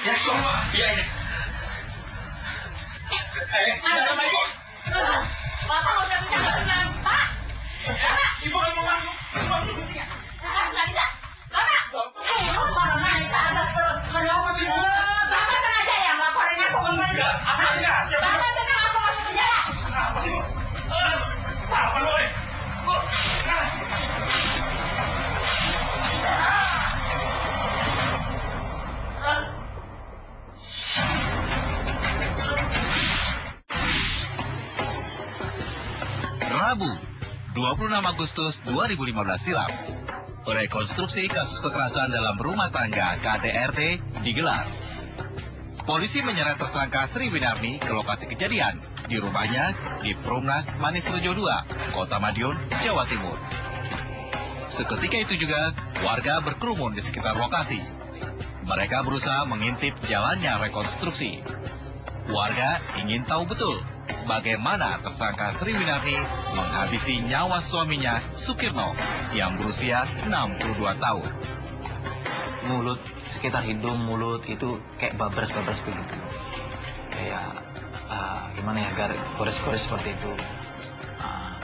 Ya, iya. Ada apa ibu? Bapak nggak usah bicara. Pak! Bapak! Ibu kan mau uang dulu ya? Nggak bisa. Bapak! Corona itu atas terus. Kenapa sih ibu? Bapak sengaja ya melaporin aku ke polisi. Apa sih kak? Bapak tenang, aku masuk penjara. Kenapa sih ibu? Salah lo deh. Rabu, 26 Agustus 2015 silam, rekonstruksi kasus kekerasan dalam rumah tangga KDRT digelar. Polisi menyeret tersangka Sri Winarni ke lokasi kejadian di rumahnya di Perumnas Manis Rejo 2, Kota Madiun, Jawa Timur. Seketika itu juga warga berkerumun di sekitar lokasi. Mereka berusaha mengintip jalannya rekonstruksi. Warga ingin tahu betul bagaimana tersangka Sri Winarni menghabisi nyawa suaminya Sukirno yang berusia 62 tahun. Mulut, sekitar hidung, mulut itu kayak babras-babras begitu. Kayak gimana ya, gores-gores seperti itu.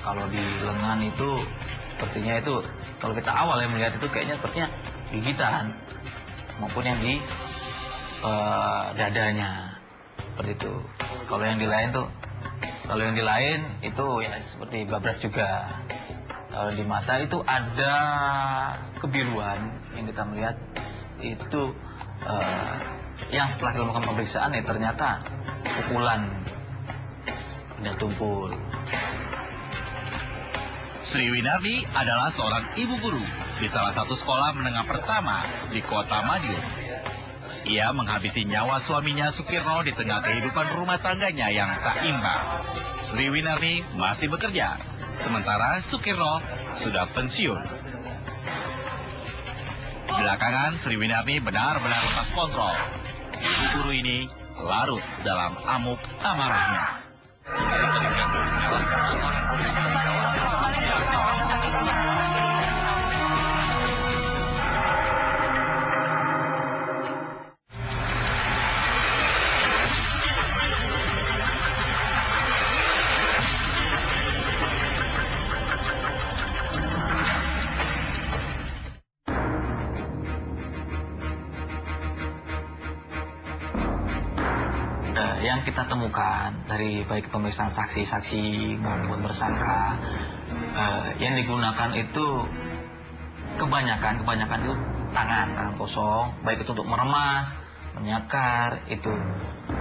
Kalau di lengan itu sepertinya itu, kalau kita awal ya melihat itu kayaknya sepertinya gigitan, maupun yang di dadanya seperti itu. Kalau yang di lain itu ya seperti babras juga. Kalau di mata itu ada kebiruan yang kita melihat itu, yang setelah kita melakukan pemeriksaan ya ternyata pukulan benda tumpul. Sri Winarni adalah seorang ibu guru di salah satu sekolah menengah pertama di Kota Madiun. Ia menghabisi nyawa suaminya Sukirno di tengah kehidupan rumah tangganya yang tak imbang. Sri Winarni masih bekerja, sementara Sukirno sudah pensiun. Belakangan Sri Winarni benar-benar lepas kontrol. Ibu guru ini larut dalam amuk amarahnya. Yang kita temukan dari baik pemeriksaan saksi-saksi maupun tersangka, yang digunakan itu kebanyakan itu tangan kosong, baik itu untuk meremas, menyakar, itu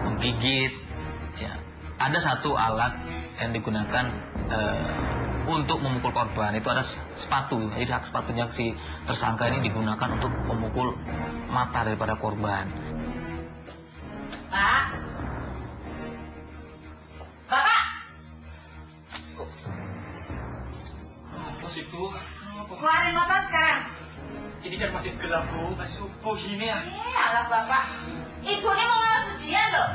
menggigit. Ya. Ada satu alat yang digunakan untuk memukul korban, itu ada sepatu. Jadi hak sepatunya si tersangka ini digunakan untuk memukul mata daripada korban. Pak! Bapak! Apa sih itu? Keluarin motor sekarang. Ini kan masih gelap bu, masih subuh gini ya. Alah Bapak. Ibu ini mau ngawas ujian loh.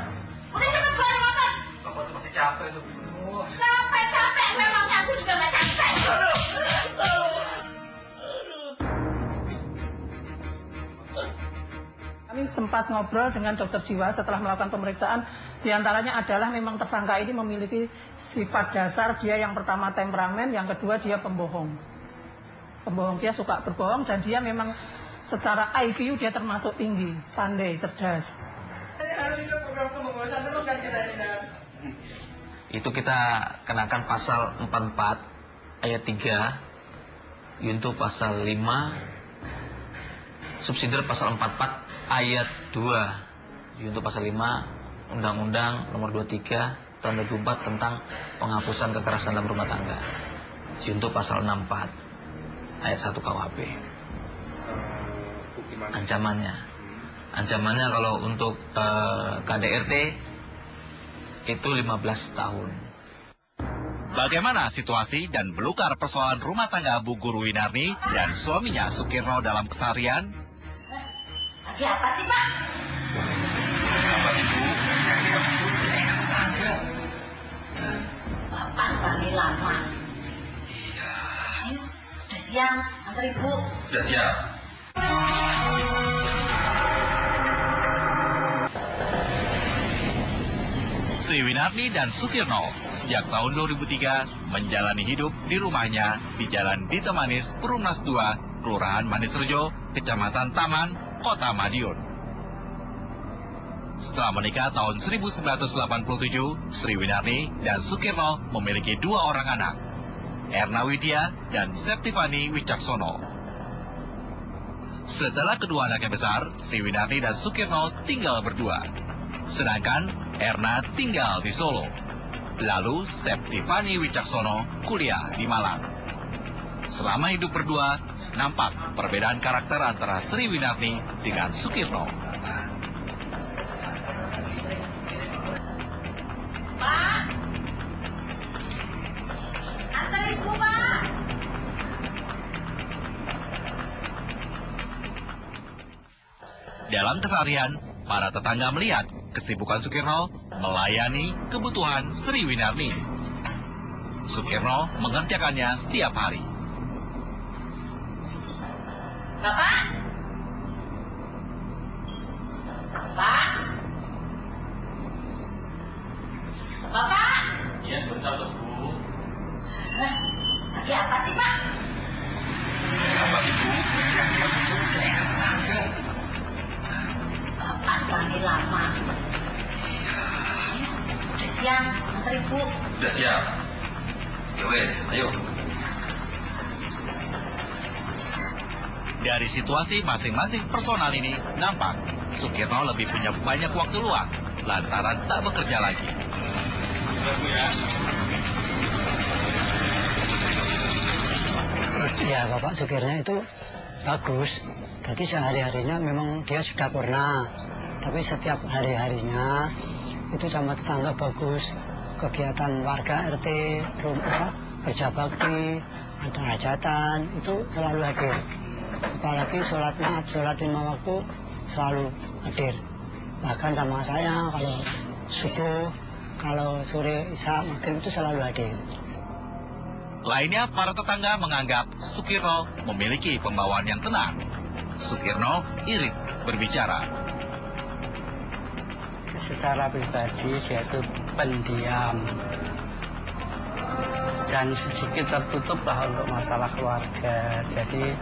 Udah cepet keluarin motor. Bapak tuh masih capek tuh. Capek memangnya, aku juga gak capek. Kami sempat ngobrol dengan dokter jiwa setelah melakukan pemeriksaan. Di antaranya adalah memang tersangka ini memiliki sifat dasar, dia yang pertama temperamen, yang kedua dia pembohong. Pembohong, dia suka berbohong dan dia memang secara IQ dia termasuk tinggi, pandai, cerdas. Itu kita kenakan pasal 44 ayat 3, Yunto pasal 5, subsidiar pasal 44 ayat 2, Yunto pasal 5 Undang-Undang nomor 23 tahun 2004 tentang penghapusan kekerasan dalam rumah tangga, Yunto pasal 64 ayat 1 KUHP. Ancamannya kalau untuk KDRT itu 15 tahun. Bagaimana situasi dan belukar persoalan rumah tangga Bu Guru Winarni dan suaminya Sukirno dalam keseharian? Lagi apa sih Pak? Apa sih bu? Bapak panggilan Mas. Ayo, udah siang, antar Ibu. Udah siap. Sri Winarni dan Sukirno sejak tahun 2003 menjalani hidup di rumahnya di Jalan Dita Manis, Perumnas 2, Kelurahan Manisrejo, Kecamatan Taman, Kota Madiun. Setelah menikah tahun 1987, Sri Winarni dan Sukirno memiliki 2 orang anak, Erna Widya dan Septifani Wicaksono. Setelah kedua anaknya besar, Sri Winarni dan Sukirno tinggal berdua. Sedangkan Erna tinggal di Solo. Lalu Septifani Wicaksono kuliah di Malang. Selama hidup berdua, nampak perbedaan karakter antara Sri Winarni dengan Sukirno. Pak! Antar ibu, Pak! Dalam keseharian, para tetangga melihat kesibukan Sukirno melayani kebutuhan Sri Winarni. Sukirno mengerjakannya setiap hari. Bapak? Pak? Bapak? Iya, sebentar tuh, Bu. Lagi apa sih, Pak? Apa sih, Bu? Bapak panggil lama. Udah siang, antar ibu. Udah siap. Yowes, ayo. Dari situasi masing-masing personal ini, nampak Sukirno lebih punya banyak waktu luang lantaran tak bekerja lagi. Sebentar, Bu ya. Ya, Bapak Sukirno itu bagus. Jadi sehari-harinya memang dia sudah pernah. Tapi setiap hari-harinya itu sama tetangga bagus. Kegiatan warga RT, rumah, kerja bakti, ada hajatan, itu selalu hadir. Apalagi sholat 5 waktu selalu hadir. Bahkan sama saya kalau subuh, kalau sore, isya, maghrib itu selalu hadir. Lainnya, para tetangga menganggap Sukirno memiliki pembawaan yang tenang. Sukirno irit berbicara. Secara pribadi dia itu pendiam dan sedikit tertutup lah untuk masalah keluarga. Jadi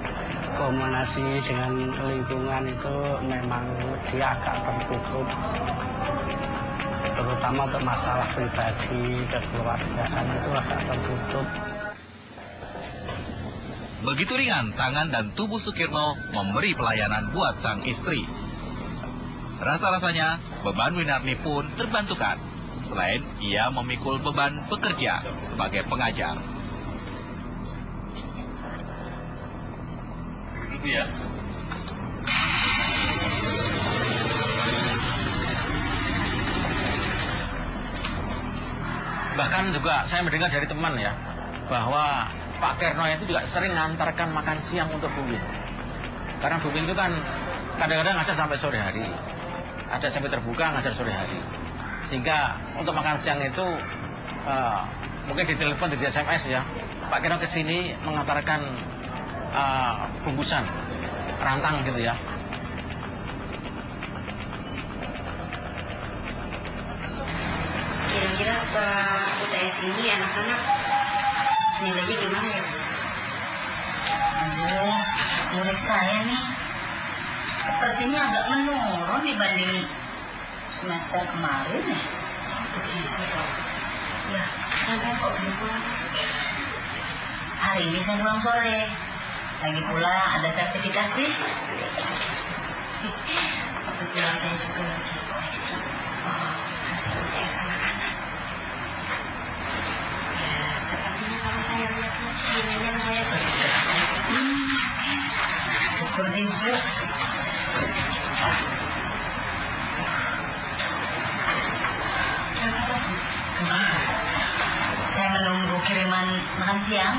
komunikasi dengan lingkungan itu memang dia agak tertutup, terutama untuk masalah pribadi, kekeluargaan itu agak tertutup. Begitu ringan tangan dan tubuh Sukirno memberi pelayanan buat sang istri. Rasa-rasanya beban Winarni pun terbantukan. Selain ia memikul beban bekerja sebagai pengajar. Dulu, Bu ya. Bahkan juga saya mendengar dari teman ya, bahwa Pak Kerno itu juga sering ngantarkan makan siang untuk Bu Win. Karena Bu Win itu kan kadang-kadang ngajar sampai sore hari. Ada sampai terbuka ngajar sore hari. Sehingga untuk makan siang itu mungkin ditelepon, di SMS ya, Pak Kerno ke sini mengantarkan bungkusan rantang gitu ya. Kira-kira setelah UTS ini anak-anak nilainya gimana ya? Aduh, murid saya nih sepertinya agak menurun dibanding semester kemarin ya. Begitu Pak. Ya, saya kok belum pulang. Hari ini saya pulang sore. Lagi pula ada sertifikasi. Kebetulan saya juga lagi koleksi hasil UTS anak-anak. Ya, sepertinya kalau saya lihat-lihat nilainya saya bergegas. Syukur ibu. Saya menunggu kiriman makan siang.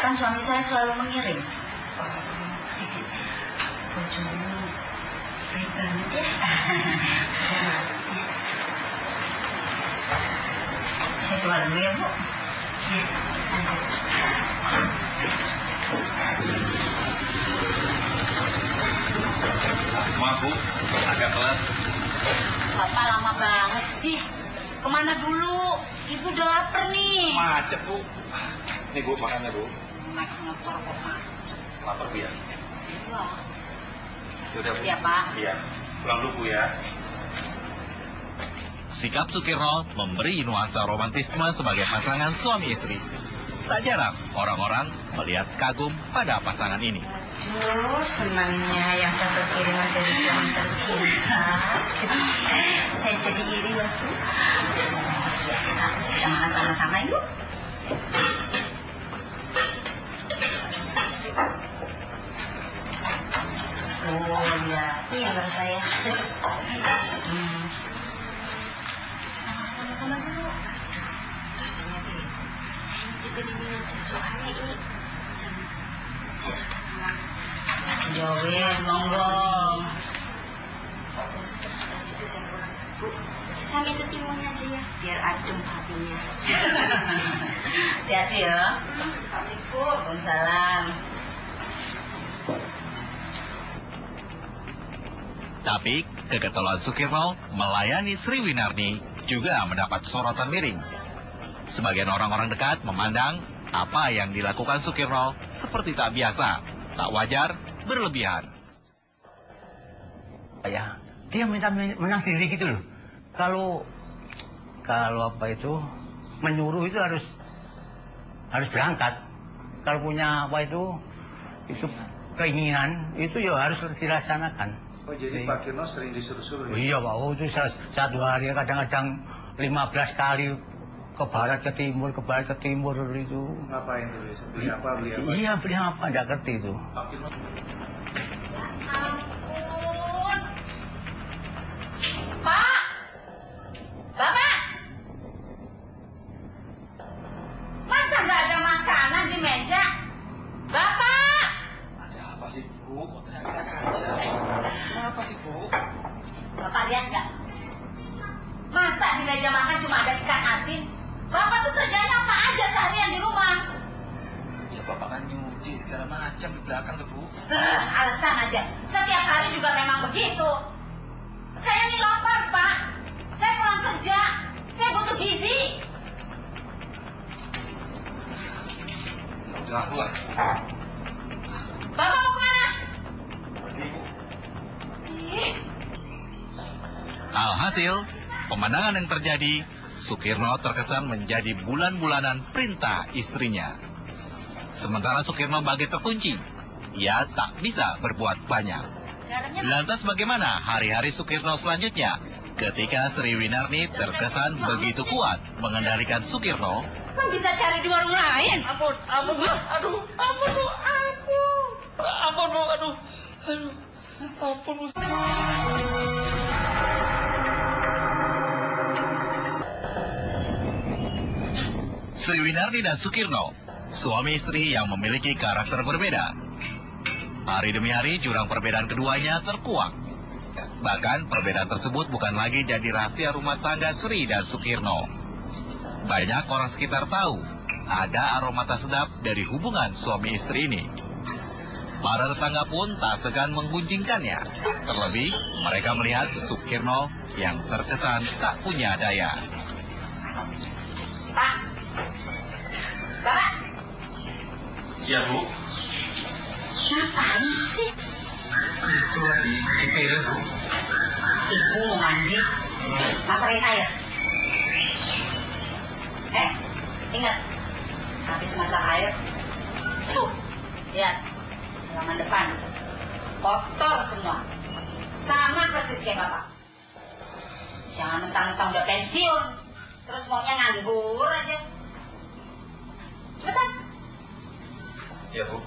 Kan suami saya selalu mengirim. Bojomu baik banget ya. Saya keluar dulu ya, Bu. Ya, lanjut. Maaf, Bu. Agak telat. Bapak lama banget sih. Kemana dulu? Ibu udah lapar nih. Macet, Bu. Nih, Bu, makannya, Bu. Naik motor kok macet. Lapar, Bu, ya? Iya. Yaudah, Bu. Siap, Pak. Iya. Pulang dulu, Bu, ya. Sikap Sukirno memberi nuansa romantisme sebagai pasangan suami istri. Tak jarang orang-orang melihat kagum pada pasangan ini. Aduh, senangnya yang dapat kiriman dari suami tercinta. Saya jadi iri loh, Bu. Biasa, kita makan sama-sama yuk. Oh ya, pintar saya. Sama-sama dulu. Rasanya beda. Saya nyicipin ini aja, soalnya ini jam saya sudah pulang. Jowes, monggo. Itu saya pulang. Bu, saya minta timunnya aja ya, biar adem hatinya. Hati-hati ya. Assalamualaikum. Waalaikumsalam. Tapi kegetalan Sukirno melayani Sri Winarni juga mendapat sorotan miring. Sebagian orang-orang dekat memandang apa yang dilakukan Sukirno seperti tak biasa, tak wajar, berlebihan. Ya, dia minta menang sendiri gitu loh. Kalau apa itu menyuruh itu harus berangkat. Kalau punya apa itu keinginan itu ya harus dilaksanakan. Oh, jadi Pak Kirno sering disuruh-suruh ya? Iya Pak, oh itu satu hari kadang-kadang 15 kali ke barat ke timur itu. Ngapain tuh? Beli apa? Iya, beli apa? Nggak ngerti itu. Ampun. Pak! Bapak! Masa nggak ada makanan di meja? Bapak! Ada apa sih, Bu? Kok teriak-teriak aja? Kenapa sih, Bu? Bapak lihat nggak? Masa di meja makan cuma ada ikan asin? Bapak tuh kerjanya apa aja seharian di rumah? Ya, Bapak kan nyuci segala macam di belakang tuh, Bu. Alasan aja. Setiap hari juga memang begitu. Saya ini lapar, Pak. Saya pulang kerja. Saya butuh gizi. Ya udah, Bu lah. Bapak mau kemana? Pergi, Bu. Ih, Alhasil, pemandangan yang terjadi, Sukirno terkesan menjadi bulan-bulanan perintah istrinya. Sementara Sukirno bagi terkunci, ia tak bisa berbuat banyak. garamnya Lantas bagaimana hari-hari Sukirno selanjutnya? Ketika Sri Winarni terkesan begitu kuat mengendalikan Sukirno, kan bisa cari di warung lain. Ampun, Bu. Aduh, ampun, Bu. Ampun, Bu. Aduh. Ampun, Bu. Sri Winarni dan Sukirno, suami istri yang memiliki karakter berbeda. Hari demi hari jurang perbedaan keduanya terkuak. Bahkan perbedaan tersebut bukan lagi jadi rahasia rumah tangga Sri dan Sukirno. Banyak orang sekitar tahu ada aroma tak sedap dari hubungan suami istri ini. Para tetangga pun tak segan menggunjingkannya. Terlebih mereka melihat Sukirno yang terkesan tak punya daya. Pak. Bapak. Ya, Bu. Ngapain sih? Itu lagi di piring, Bu. Ibu mau mandi. Masakin air. Ingat. Habis masak air. Tuh. Lihat. Halaman depan. Kotor semua. Sama persis kayak Bapak. Jangan mentang-mentang udah pensiun. Terus maunya nganggur aja. Cepetan. Ya, Bu.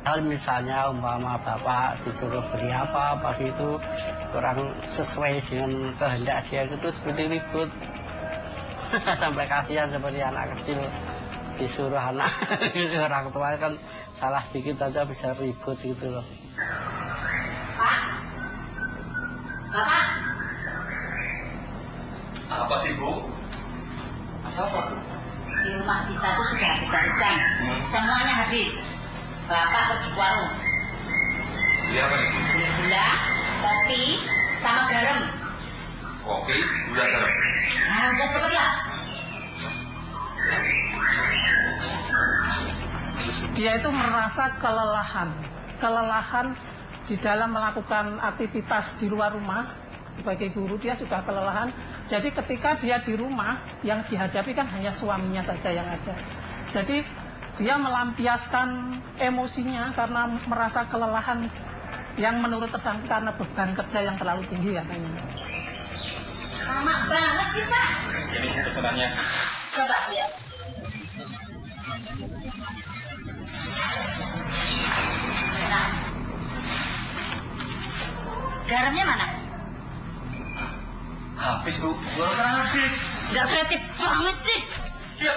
Hal misalnya umpama bapak disuruh beli apa gitu kurang sesuai dengan kehendak dia itu seperti ribut. Sampai kasihan seperti anak kecil disuruh anak orang tua kan salah dikit aja bisa ribut gitu loh. Pak, Bapak. Apa sih, Bu? Apa? Di rumah kita tuh sudah habis-habisan. Semuanya habis. Bapak pergi ke warung. Iya apa nih? Beli gula, kopi, sama garam. Kopi, gula, garam. Nah, udah cepet ya. Dia itu merasa kelelahan di dalam melakukan aktivitas di luar rumah. Sebagai guru dia sudah kelelahan. Jadi ketika dia di rumah, yang dihadapi kan hanya suaminya saja yang ada. Jadi dia melampiaskan emosinya karena merasa kelelahan yang menurut tersangka karena beban kerja yang terlalu tinggi katanya. Lama banget sih, Pak. Ini pesanannya. Coba lihat. Nah. Garamnya mana? Habis, Bu. Gula habis. Gak kreatif banget sih. Ya,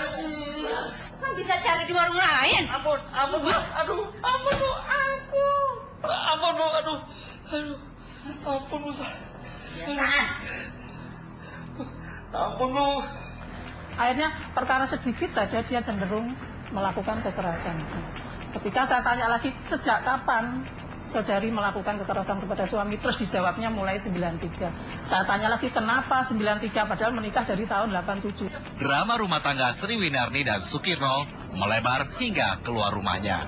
Kan bisa cari di warung lain. ampun, Bu. Aduh, ampun, Bu. Ampun, Bu. Aduh. Ampun, Bu. Biasaan. Ampun, Bu. Akhirnya perkara sedikit saja dia cenderung melakukan kekerasan. Ketika saya tanya lagi, sejak kapan saudari melakukan kekerasan kepada suami? Terus dijawabnya mulai 93. Saya tanya lagi, kenapa 93 padahal menikah dari tahun 87. Drama rumah tangga Sri Winarni dan Sukirno melebar hingga keluar rumahnya.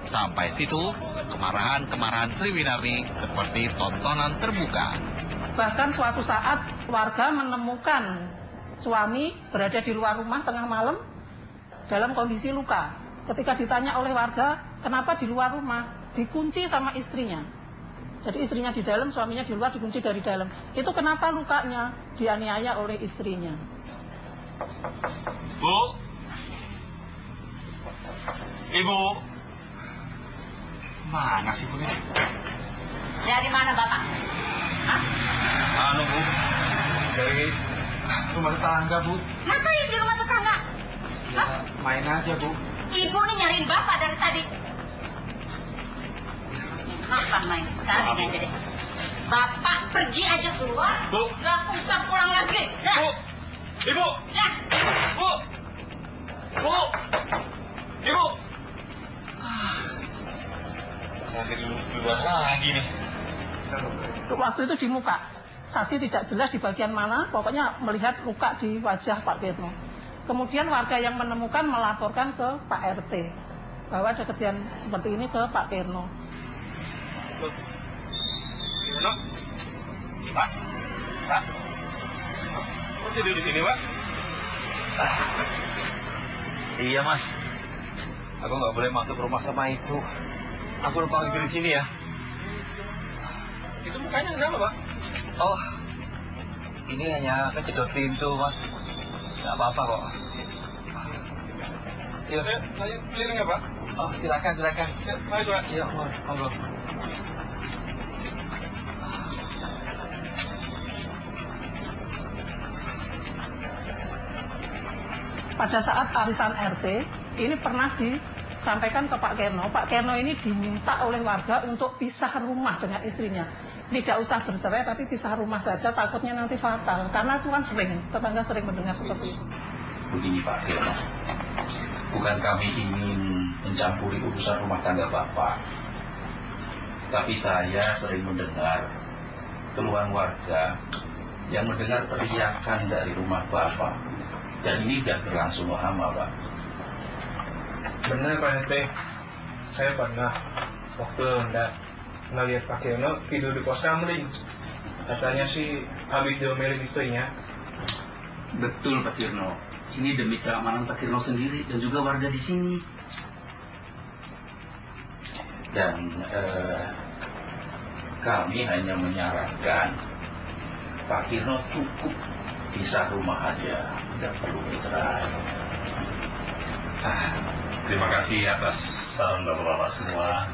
Sampai situ, kemarahan Sri Winarni seperti tontonan terbuka. Bahkan suatu saat warga menemukan suami berada di luar rumah tengah malam dalam kondisi luka. Ketika ditanya oleh warga, kenapa di luar rumah? Dikunci sama istrinya. Jadi istrinya di dalam, suaminya di luar, dikunci dari dalam. Itu kenapa lukanya? Dianiaya oleh istrinya. Bu. Ibu. Mana sih, Bu? Dari mana, Bapak? Hah? Anu, Bu. Dari rumah tetangga, Bu. Ngapain di rumah tetangga? Hah? Main aja, Bu. Ibu nih nyariin Bapak dari tadi. Makan main. Sekarang ini aja deh. Bapak pergi aja keluar. Bu. Gak usah pulang lagi. Bu. Ibu. Ya. Bu. Bu. Ibu. Nanti luar lagi nih. Waktu itu di muka. Saksi tidak jelas di bagian mana, pokoknya melihat luka di wajah Pak Kirno. Kemudian warga yang menemukan melaporkan ke Pak RT bahwa ada kejadian seperti ini ke Pak Kirno. Kirno? Pak? Pak? Kok tidur di sini, Pak? Iya, Mas. Aku nggak boleh masuk rumah sama ibu. Aku lupa tidur di sini ya. Itu mukanya kenapa, Pak? Oh, ini hanya kejedot pintu, Mas. Nggak apa-apa kok. Iya, saya keliling ya, Pak? Oh, silakan. Mari, Pak. Iya, monggo. Pada saat arisan RT, ini pernah disampaikan ke Pak Kirno. Pak Kirno ini diminta oleh warga untuk pisah rumah dengan istrinya. Tidak usah bercerai, tapi pisah rumah saja, takutnya nanti fatal. Karena itu kan tetangga sering mendengar seperti itu. Begini Pak Kirno, bukan kami ingin mencampuri urusan rumah tangga Bapak. Tapi saya sering mendengar keluhan warga yang mendengar teriakan dari rumah Bapak. Dan ini sudah berlangsung lama, Pak. Benar Pak RT, saya pernah waktu hendak melihat Pak Kirno tidur di pos kamling. Katanya sih habis diomelin istrinya. Betul Pak Kirno, ini demi keamanan Pak Kirno sendiri dan juga warga di sini. Dan kami hanya menyarankan Pak Kirno cukup pisah rumah aja, tidak perlu bercerai. Terima kasih atas saran bapak-bapak semua.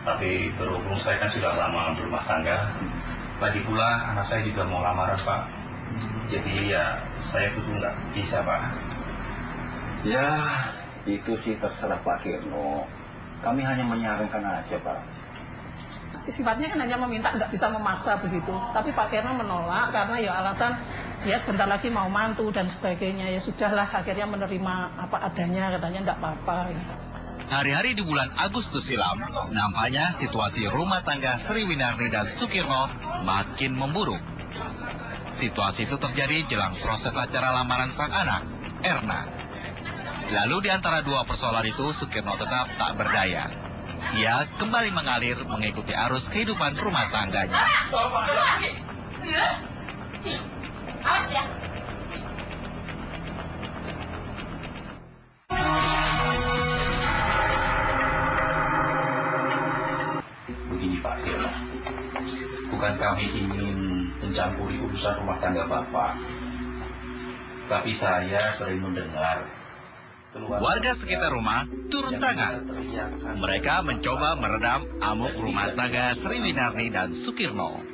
Tapi berhubung saya kan sudah lama berumah tangga, lagi pula anak saya juga mau lamaran Pak. Jadi ya saya tuh nggak bisa Pak. Ya itu sih terserah Pak Kirno. Kami hanya menyarankan aja Pak. Sifatnya kan hanya meminta, nggak bisa memaksa begitu. Tapi Pak Kirno menolak karena ya alasan dia sebentar lagi mau mantu dan sebagainya. Ya sudahlah, akhirnya menerima apa adanya, katanya nggak apa-apa. Ya. Hari-hari di bulan Agustus silam, nampaknya situasi rumah tangga Sri Winarni dan Sukirno makin memburuk. Situasi itu terjadi jelang proses acara lamaran sang anak, Erna. Lalu di antara dua persoalan itu, Sukirno tetap tak berdaya. Ia kembali mengalir mengikuti arus kehidupan rumah tangganya. Awas ya. Begini Pak Kirno, bukan kami ingin mencampuri urusan rumah tangga Bapak, tapi saya sering mendengar warga sekitar rumah turun tangan. Mereka mencoba meredam amuk rumah tangga Sri Winarni dan Sukirno.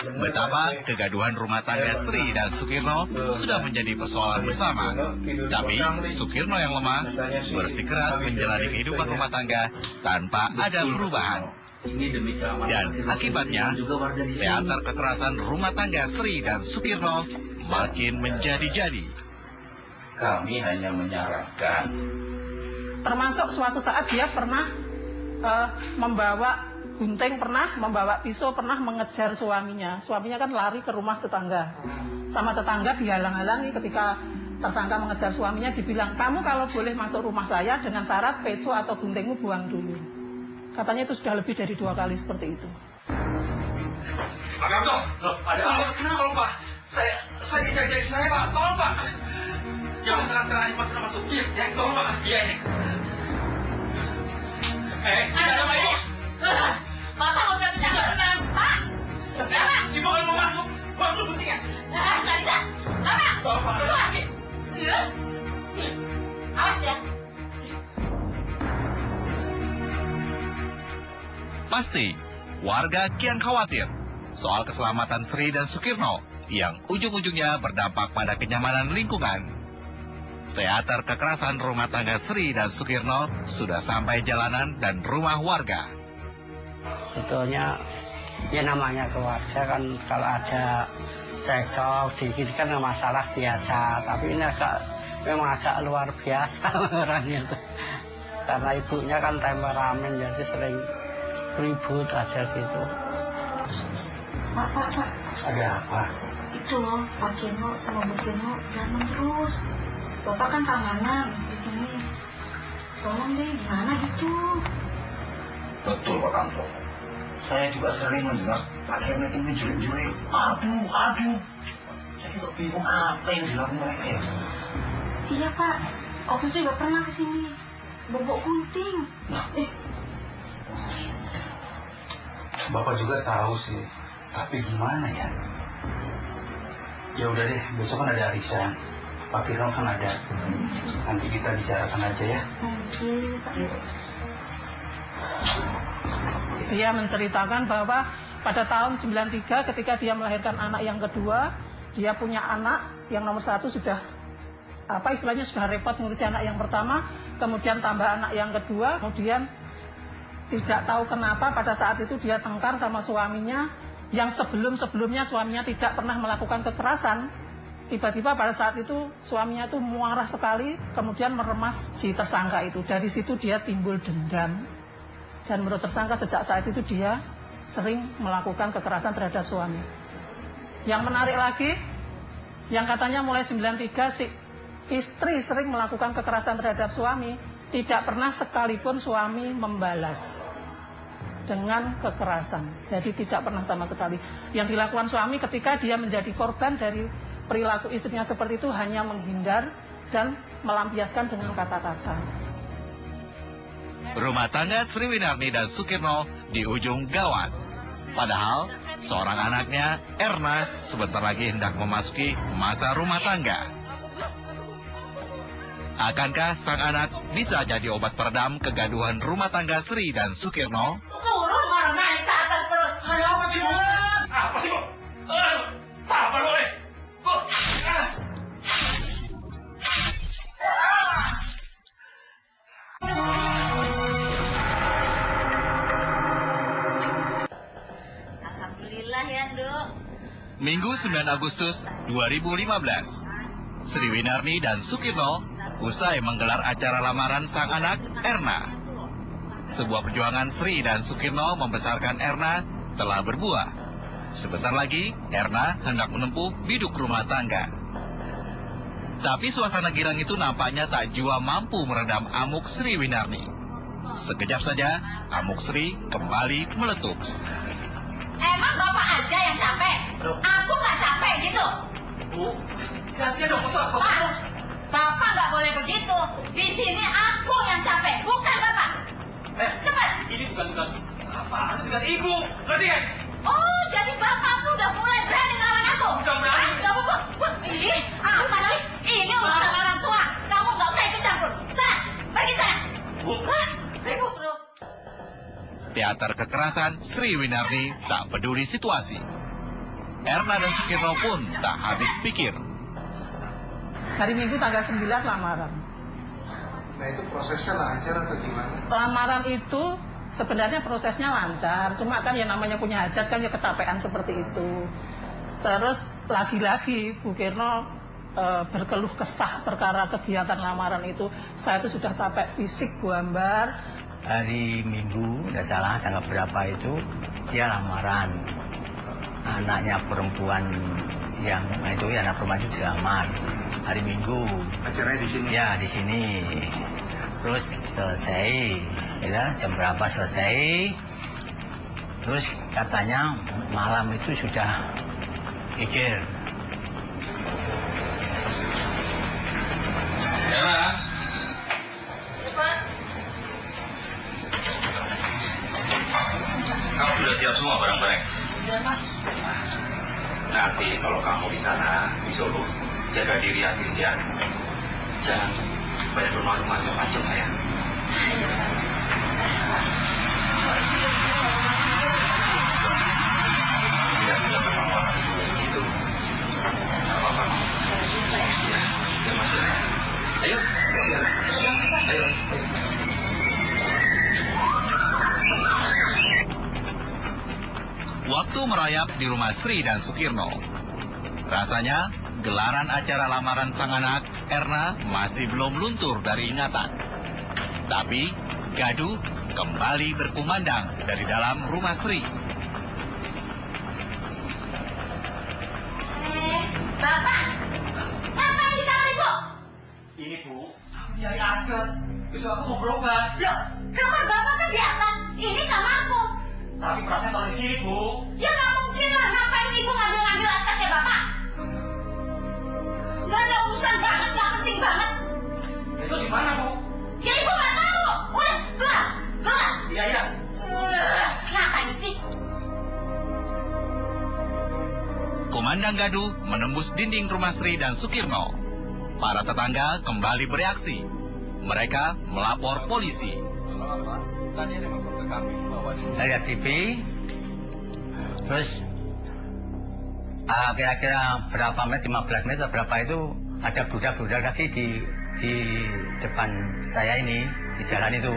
Betapa kegaduhan rumah tangga Sri dan Sukirno sudah menjadi persoalan bersama. Tapi Sukirno yang lemah bersikeras menjalani kehidupan rumah tangga tanpa ada perubahan. Dan akibatnya, teater kekerasan rumah tangga Sri dan Sukirno makin menjadi-jadi. Kami hanya menyarankan. Termasuk suatu saat dia pernah membawa gunting, pernah membawa pisau, pernah mengejar suaminya. Suaminya kan lari ke rumah tetangga. Sama tetangga dihalang-halangi ketika tersangka mengejar suaminya, dibilang, kamu kalau boleh masuk rumah saya dengan syarat pisau atau guntingmu buang dulu. Katanya itu sudah lebih dari 2 kali seperti itu. Pak Kamto, loh, ada apa? Kenapa Pak? Saya kejar-kejar saya Pak, tolong Pak. Jangan terang-terang aja Pak, kita masuk. Iya, ya, tolong Pak. Iya, ini. Ada apa ini? Bapak nggak usah bercanda. Pak. Bapak. Ibu kalau mau masuk, buang dulu guntingnya. Nggak bisa. Bapak. Tolong Pak. Awas ya. Pasti, warga kian khawatir soal keselamatan Sri dan Sukirno yang ujung-ujungnya berdampak pada kenyamanan lingkungan. Teater kekerasan rumah tangga Sri dan Sukirno sudah sampai jalanan dan rumah warga. Sebetulnya ya namanya keluarga kan kalau ada cekcok dikit kan masalah biasa, tapi ini memang agak luar biasa orangnya tuh. Karena ibunya kan temperamen jadi sering ribut aja gitu. Pak. Ada apa? Itu loh, Pak Kirno sama Bu Kirno berantem terus. Bapak kan keamanan di sini. Tolong deh, gimana gitu? Betul Pak Kamto. Saya juga sering mendengar Pak Kirno itu menjerit-jerit. Aduh. Saya juga bingung apa yang dilakukan mereka ya. Iya Pak, aku juga pernah kesini. Bobok gunting. Bapak juga tahu sih, tapi gimana ya? Ya udah deh, besok kan ada arisan. Pak Kirno kan ada. Nanti kita bicarakan aja ya. Oke, Pak. Dia menceritakan bahwa pada tahun 93 ketika dia melahirkan anak yang kedua, dia punya anak yang nomor 1 sudah istilahnya sudah repot ngurusi anak yang pertama, kemudian tambah anak yang kedua, kemudian tidak tahu kenapa pada saat itu dia tengkar sama suaminya yang sebelumnya suaminya tidak pernah melakukan kekerasan. Tiba-tiba pada saat itu suaminya tuh marah sekali, kemudian meremas si tersangka itu. Dari situ dia timbul dendam. Dan menurut tersangka sejak saat itu dia sering melakukan kekerasan terhadap suami. Yang menarik lagi, yang katanya mulai 93 si istri sering melakukan kekerasan terhadap suami, tidak pernah sekalipun suami membalas dengan kekerasan. Jadi tidak pernah sama sekali. Yang dilakukan suami ketika dia menjadi korban dari perilaku istrinya seperti itu hanya menghindar dan melampiaskan dengan kata-kata. Rumah tangga Sri Winarni dan Sukirno di ujung gawat. Padahal seorang anaknya, Erna, sebentar lagi hendak memasuki masa rumah tangga. Akankah sang anak bisa jadi obat peredam kegaduhan rumah tangga Sri dan Sukirno? Turun malah naik ke atas terus. Ada apa sih, Bu? Apa sih, Bu? Sabar, boleh. Bu. Alhamdulillah ya, Dok. Minggu 9 Agustus 2015, Sri Winarni dan Sukirno usai menggelar acara lamaran sang anak, Erna. Sebuah perjuangan Sri dan Sukirno membesarkan Erna telah berbuah. Sebentar lagi, Erna hendak menempuh biduk rumah tangga. Tapi suasana girang itu nampaknya tak jua mampu meredam amuk Sri Winarni. Sekejap saja, amuk Sri kembali meletup. Emang Bapak aja yang capek? Aku nggak capek gitu. Bu, gantian dong, masa aku terus. Bapak nggak boleh begitu. Di sini aku yang capek, bukan Bapak. Cepat. Ini bukan tugas apa, tugas Ibu. Ngerti kan? Oh, jadi Bapak tuh udah mulai berani ngelawan aku? Bukan berani. Ini apa sih? Ini urusan orang tua. Kamu nggak usah ikut campur. Sana, pergi sana. Bu, ribut terus. Teater kekerasan Sri Winarni tak peduli situasi. Erna dan Sukirno pun tak habis pikir. Hari Minggu tanggal 9 lamaran. Nah itu prosesnya lancar atau gimana? Lamaran itu sebenarnya prosesnya lancar, cuma kan yang namanya punya hajat kan ya kecapean seperti itu. Terus lagi-lagi Bu Kirno berkeluh kesah perkara kegiatan lamaran itu. Saya itu sudah capek fisik Bu Ambar. Hari Minggu, tidak salah tanggal berapa itu, dia lamaran. Anaknya perempuan yang itu, anak perempuan itu dilamar. Hari Minggu. Acaranya di sini? Ya, di sini. Terus selesai, ya, jam berapa selesai. Terus katanya malam itu sudah geger. Erna, kamu sudah siap semua barang-barang? Sudah, Pak. Nanti kalau kamu di sana, di Solo, jaga diri hati ya. Jangan banyak bermaksud macam-macam ya. Tidak sudah berapa itu. Tidak apa-apa. Ya masuk ya. Ayo, silakan. Ayo. Waktu merayap di rumah Sri dan Sukirno. Rasanya gelaran acara lamaran sang anak, Erna, masih belum luntur dari ingatan. Tapi gaduh kembali berkumandang dari dalam rumah Sri. Bapak, ngapain di kamar Ibu? Ini Bu, aku nyari askes. Besok aku mau berobat. Loh, kamar Bapak kan di atas. Ini kamarku. Tapi perasaan taruh di sini, Bu. Ya nggak mungkin lah. Ngapain Ibu ngambil-ngambil askesnya Bapak? Nggak ada urusan banget, nggak penting banget. Itu di mana, Bu? Ya Ibu nggak tahu. Udah, keluar. Keluar. Iya, iya. Ngapain sih? Kumandang gaduh menembus dinding rumah Sri dan Sukirno. Para tetangga kembali bereaksi. Mereka melapor polisi. Saya lihat TV, terus kira-kira berapa menit, 15 menit atau berapa itu ada budak-budak lagi di depan saya ini, di jalan itu.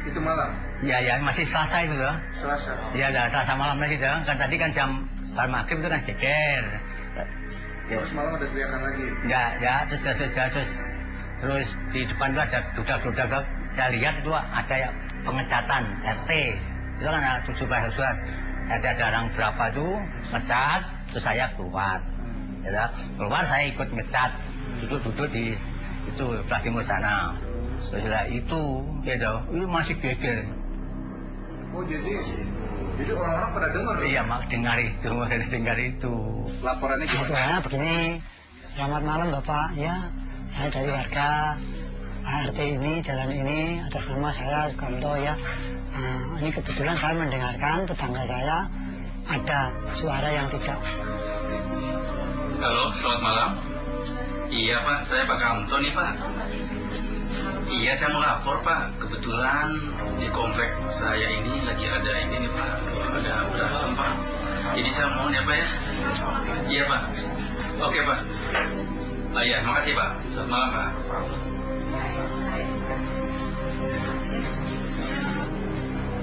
Itu malam? Iya, ya, masih Selasa itu loh. Selasa? Iya, Selasa malam lagi dah. Kan tadi kan jam maghrib itu kan geger. Terus malam ada teriakan lagi? Ya, terus di depan itu ada budak-budak. Saya lihat itu ada ya pengecatan RT. Itu kan ada surat. Ada orang berapa itu ngecat, terus saya keluar. Ya, keluar saya ikut ngecat. Duduk di itu sebelah timur sana. Terus itu, itu masih geger. Oh jadi orang-orang pada dengar? Iya, dengar itu. Laporannya gimana? Laporannya begini, selamat malam Bapak, ya, saya dari warga RT ini, jalan ini, atas nama saya Sukamto ya. Ini kebetulan saya mendengarkan tetangga saya ada suara yang tidak. Halo, selamat malam. Iya Pak, saya Pak Kamto nih Pak. Iya, saya mau lapor Pak. Kebetulan di komplek saya ini lagi ada ini nih Pak. Ada berantem Pak. Jadi saya mohon ya Pak ya. Iya Pak. Oke Pak. Iya, makasih Pak. Selamat malam Pak.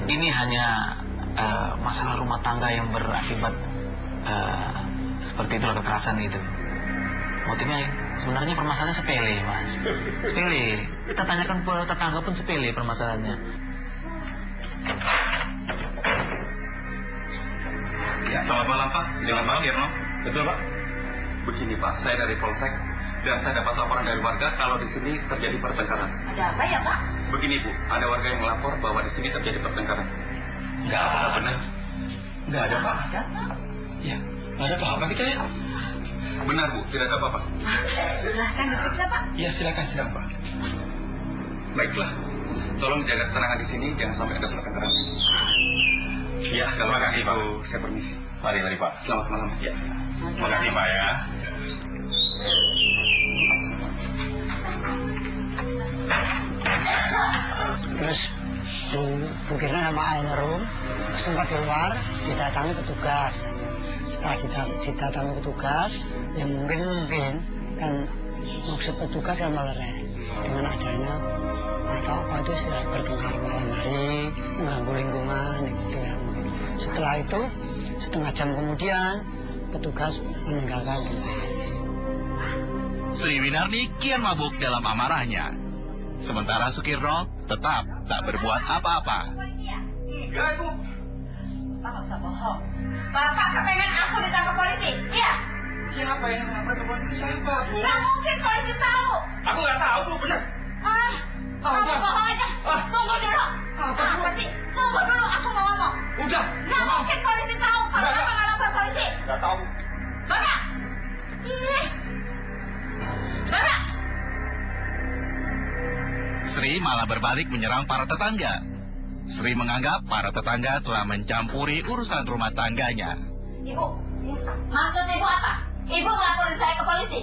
Ini hanya masalah rumah tangga yang berakibat seperti itulah, kekerasan itu. Motifnya sebenarnya permasalahannya sepele, Mas. Sepele. Kita tanyakan ke tetangga pun sepele permasalahannya. Ya, selamat malam Pak. Selamat malam ya, Betul Pak. Begini Pak, saya dari Polsek dan saya dapat laporan dari warga kalau di sini terjadi pertengkaran. Ada apa ya Pak? Begini Bu, ada warga yang melapor bahwa di sini terjadi pertengkaran. Enggak benar. Enggak ada Pak. Iya, enggak ada apa-apa kita ya. Benar Bu, tidak ada apa-apa. Silahkan diperiksa Pak. Iya, silakan Pak. Baiklah, tolong jaga ketenangan di sini, jangan sampai ada pertengkaran. Iya, kalau kasih Pak. Saya permisi. Mari Pak. Selamat malam. Ya. Terima kasih Pak ya. Terus Bu Kirna sama almarhum sempat keluar, didatangi petugas. Setelah didatangi petugas, ya mungkin kan maksud petugas kan melerai dengan adanya atau apa itu istilah bertengkar malam hari, mengganggu lingkungan gitu ya mungkin. Setelah itu setengah jam kemudian petugas meninggalkan tempat. Sri Winarni kian mabuk dalam amarahnya. Sementara Sukirno tetap tak berbuat apa-apa. Enggak Bu. Bapak usah bohong. Bapak kepengen aku ditangkap polisi, iya? Siapa yang melapor ke polisi? Siapa Bu? Gak mungkin polisi tahu. Aku nggak tahu Bu, benar. Kamu bohong aja. Tunggu dulu. Apa sih? Tunggu dulu, aku mau ngomong. Udah. Gak mungkin polisi tahu kalau Bapak nggak lapor polisi. Nggak tahu. Bapak. Ih. Bapak. Sri malah berbalik menyerang para tetangga. Sri menganggap para tetangga telah mencampuri urusan rumah tangganya. Ibu, maksud Ibu apa? Ibu ngelaporin saya ke polisi.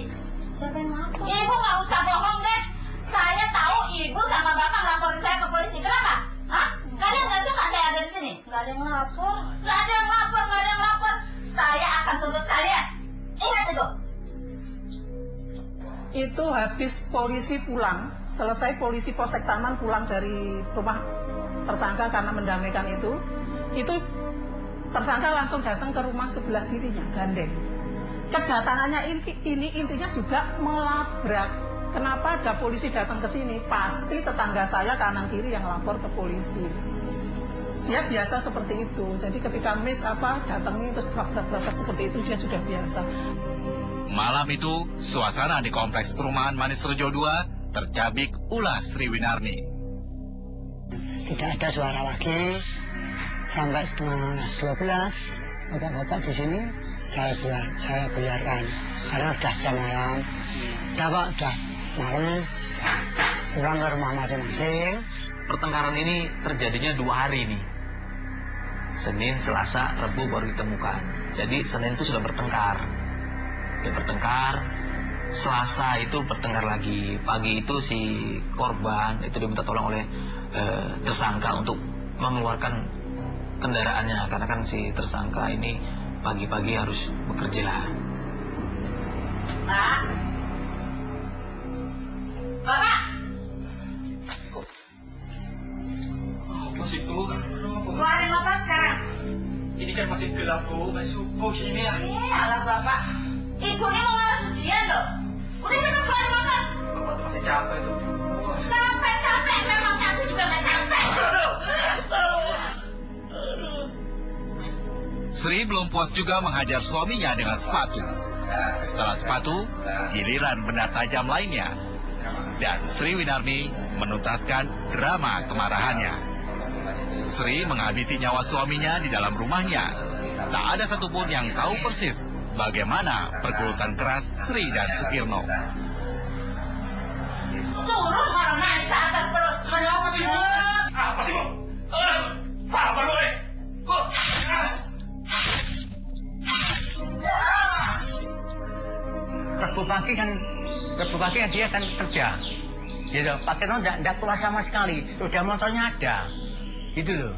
Siapa yang ngelaporin? Ibu nggak usah bohong deh. Saya tahu Ibu sama Bapak ngelaporin saya ke polisi. Kenapa? Hah? Kalian nggak suka saya ada di sini? Nggak ada yang ngelapor. Nggak ada yang ngelapor, nggak ada yang ngelapor. Saya akan tuntut kalian. Ingat itu. Itu habis polisi pulang, selesai polisi Polsek Taman pulang dari rumah tersangka karena mendamaikan itu tersangka langsung datang ke rumah sebelah kirinya, gandeng. Kedatangannya ini intinya juga melabrak. Kenapa ada polisi datang ke sini? Pasti tetangga saya kanan kiri yang lapor ke polisi. Dia biasa seperti itu. Jadi ketika datangnya terus berak-berak seperti itu, dia sudah biasa. Malam itu, suasana di kompleks perumahan Manis Rejo 2 tercabik ulah Sri Winarni. Tidak ada suara lagi sampai setengah 12. Bapak-bapak di sini saya biarkan karena sudah jam malam. Udah malam pulang ke rumah masing-masing. Pertengkaran ini terjadinya 2 hari nih. Senin, Selasa, Rabu baru ditemukan. Jadi Senin itu sudah bertengkar. Selasa itu bertengkar lagi. Pagi itu si korban itu diminta tolong oleh tersangka untuk mengeluarkan kendaraannya karena kan si tersangka ini pagi-pagi harus bekerja. Bapak. Masih Bu. Keluarin motor sekarang. Ini kan masih gelap Bu, masih subuh gini ya. Iyalah Bapak. Ibu ini mau ngawas ujian loh. Udah cepet keluarin motor. Bapak tuh masih capek tuh. Capek, memangnya aku juga gak capek. Sri belum puas juga menghajar suaminya dengan sepatu. Setelah sepatu, giliran benda tajam lainnya. Dan Sri Winarni menuntaskan drama kemarahannya. Sri menghabisi nyawa suaminya di dalam rumahnya. Tak ada satupun yang tahu persis bagaimana pergulutan keras Sri dan Sukirno. Turun malah naik ke atas terus. Apa sih Bu? Sabar Bu. Rabu pagi kan dia kan kerja. Ya, Pak Kirno tidak keluar sama sekali. Sepeda motornya ada. Gitu loh.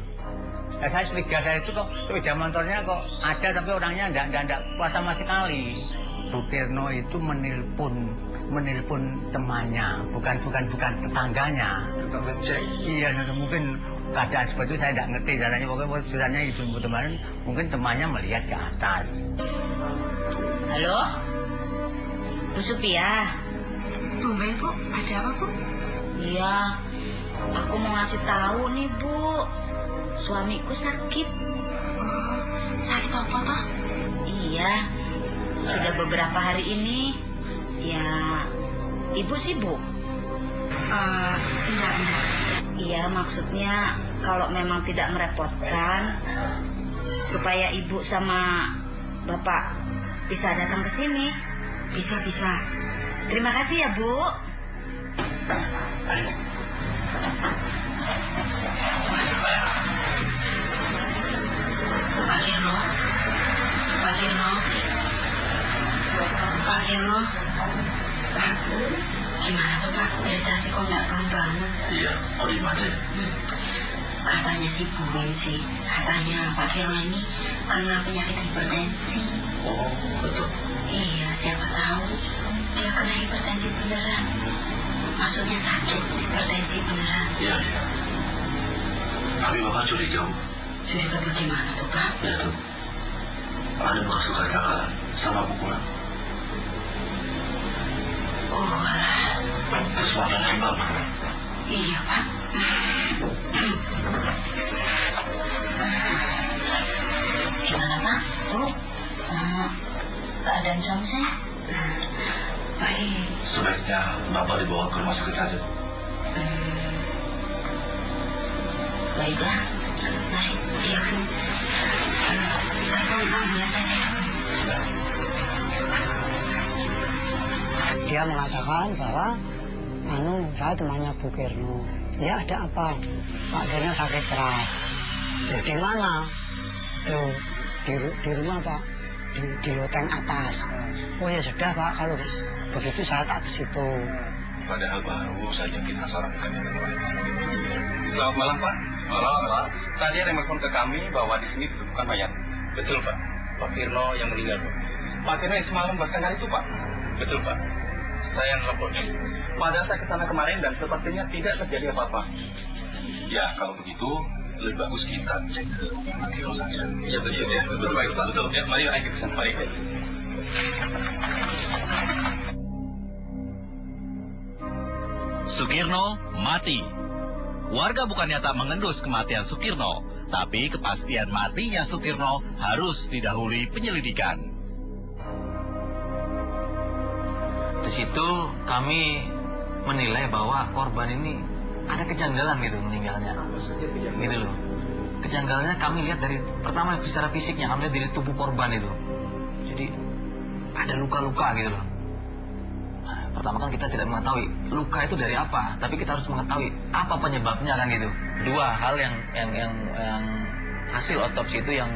Ya, saya curiga saya itu kok sepeda motornya kok ada tapi orangnya tidak keluar sama sekali. Bu Kirno itu menelpon temannya, bukan tetangganya. Ngecek. Iya, mungkin keadaan seperti itu saya tidak ngerti caranya. Pokoknya susahnya itu teman, mungkin temannya melihat ke atas. Halo, Bu Supia. Tumben Bu, ada apa Bu? Iya, aku mau ngasih tahu nih Bu, suamiku sakit. Oh, sakit apa toh? Iya, sudah beberapa hari ini. Ya, Ibu sibuk? Enggak. Iya, maksudnya kalau memang tidak merepotkan, supaya Ibu sama Bapak bisa datang ke sini. Bisa. Terima kasih ya, Bu. Ayo. Pak Kirno. Pak, gimana tuh Pak? Dari tadi kok nggak bangun-bangun? Iya, mau di mana? Katanya sih Bu Winsi, katanya Pak Kirno ini kena penyakit hipertensi. Oh, betul. Iya, siapa tahu dia kena hipertensi beneran. Maksudnya sakit hipertensi beneran. Iya. Tapi Bapak curiga, Bu. Curiga bagaimana tuh Pak? Ya tuh. Ada bekas luka cakaran sama pukulan. Oh alah. Terus makin hembal. Iya Pak. Gimana Pak? Bu? Keadaan suami saya? Baik. Sebaiknya Bapak dibawa ke rumah sakit saja. Baiklah. Mari, iya Bu. Telepon ambulans saja. Dia mengatakan bahwa saya temannya Bu Kirno. Ya ada apa? Pak Kirno sakit keras. Di mana? Di rumah Pak. Di loteng atas. Oh ya sudah Pak, kalau begitu saya tak ke situ. Padahal baru saja kita sarankan yang lain. Selamat malam Pak. Malam Pak. Tadi ada telepon ke kami bahwa di sini ditemukan mayat. Betul Pak, Pak Kirno yang meninggal Pak. Pak Kirno yang semalam bertengkar itu Pak. Betul Pak, saya yang telepon. Padahal saya kesana kemarin dan sepertinya tidak terjadi apa-apa. Ya kalau begitu lebih bagus kita cek ke Pak Kirno saja. Ya betul ya, betul Pak. Betul. Ya, mari ayo ke sana. Mari. Sukirno mati. Warga bukannya tak mengendus kematian Sukirno, tapi kepastian matinya Sukirno harus didahului penyelidikan. Di situ kami menilai bahwa korban ini ada kejanggalan gitu meninggalnya. Gitu loh. Kejanggalannya kami lihat dari pertama secara fisiknya, kami lihat dari tubuh korban itu. Jadi ada luka-luka gitu loh. Nah, pertama kan kita tidak mengetahui luka itu dari apa, tapi kita harus mengetahui apa penyebabnya kan gitu. Dua hal yang hasil otopsi itu yang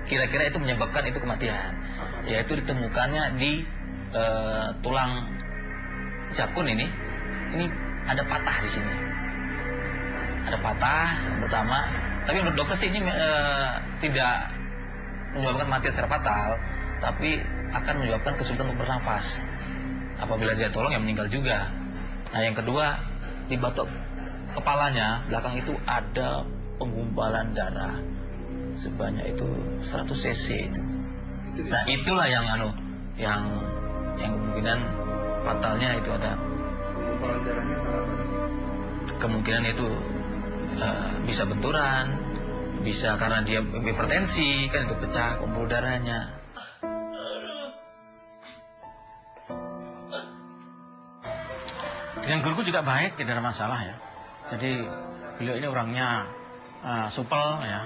kira-kira itu menyebabkan itu kematian, yaitu ditemukannya di tulang jakun ini ada patah di sini. Ada patah yang pertama, tapi menurut dokter sih ini tidak menyebabkan kematian secara fatal, tapi akan menyebabkan kesulitan untuk bernafas. Apabila dia tolong ya meninggal juga. Nah yang kedua, di batok kepalanya belakang itu ada penggumpalan darah sebanyak itu 100 cc itu. Nah itulah yang kemungkinan fatalnya itu ada. Penggumpalan darahnya kemungkinan itu bisa benturan, bisa karena dia hipertensi kan itu pecah pembuluh darahnya. Dengan guruku juga baik, tidak ada masalah ya. Jadi beliau ini orangnya supel ya,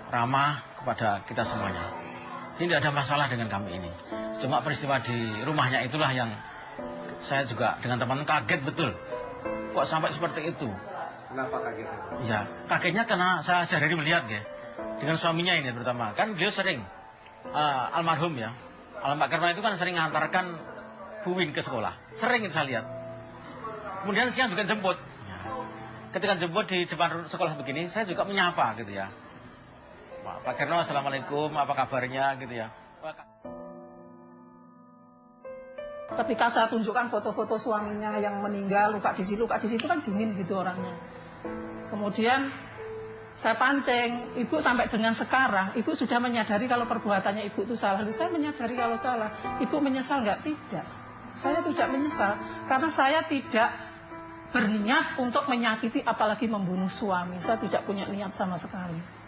ramah kepada kita semuanya. Tidak ada masalah dengan kami ini. Cuma peristiwa di rumahnya itulah yang saya juga dengan teman kaget betul. Kok sampai seperti itu? Kenapa kaget? Ya, kagetnya karena saya sehari-hari melihat ya, dengan suaminya ini terutama. Kan beliau sering almarhum ya, Pak Kirno itu kan sering mengantarkan Bu Win ke sekolah. Sering itu saya lihat. Kemudian siang juga jemput. Ketika jemput di depan sekolah begini, saya juga menyapa gitu ya. Pak Kirno, assalamualaikum, apa kabarnya gitu ya. Ketika saya tunjukkan foto-foto suaminya yang meninggal, luka di situ kan dingin gitu orangnya. Kemudian saya pancing, ibu sampai dengan sekarang, ibu sudah menyadari kalau perbuatannya ibu itu salah. Lalu saya menyadari kalau salah, ibu menyesal nggak? Tidak. Saya tidak menyesal, karena saya tidak berniat untuk menyakiti apalagi membunuh suami. Saya tidak punya niat sama sekali.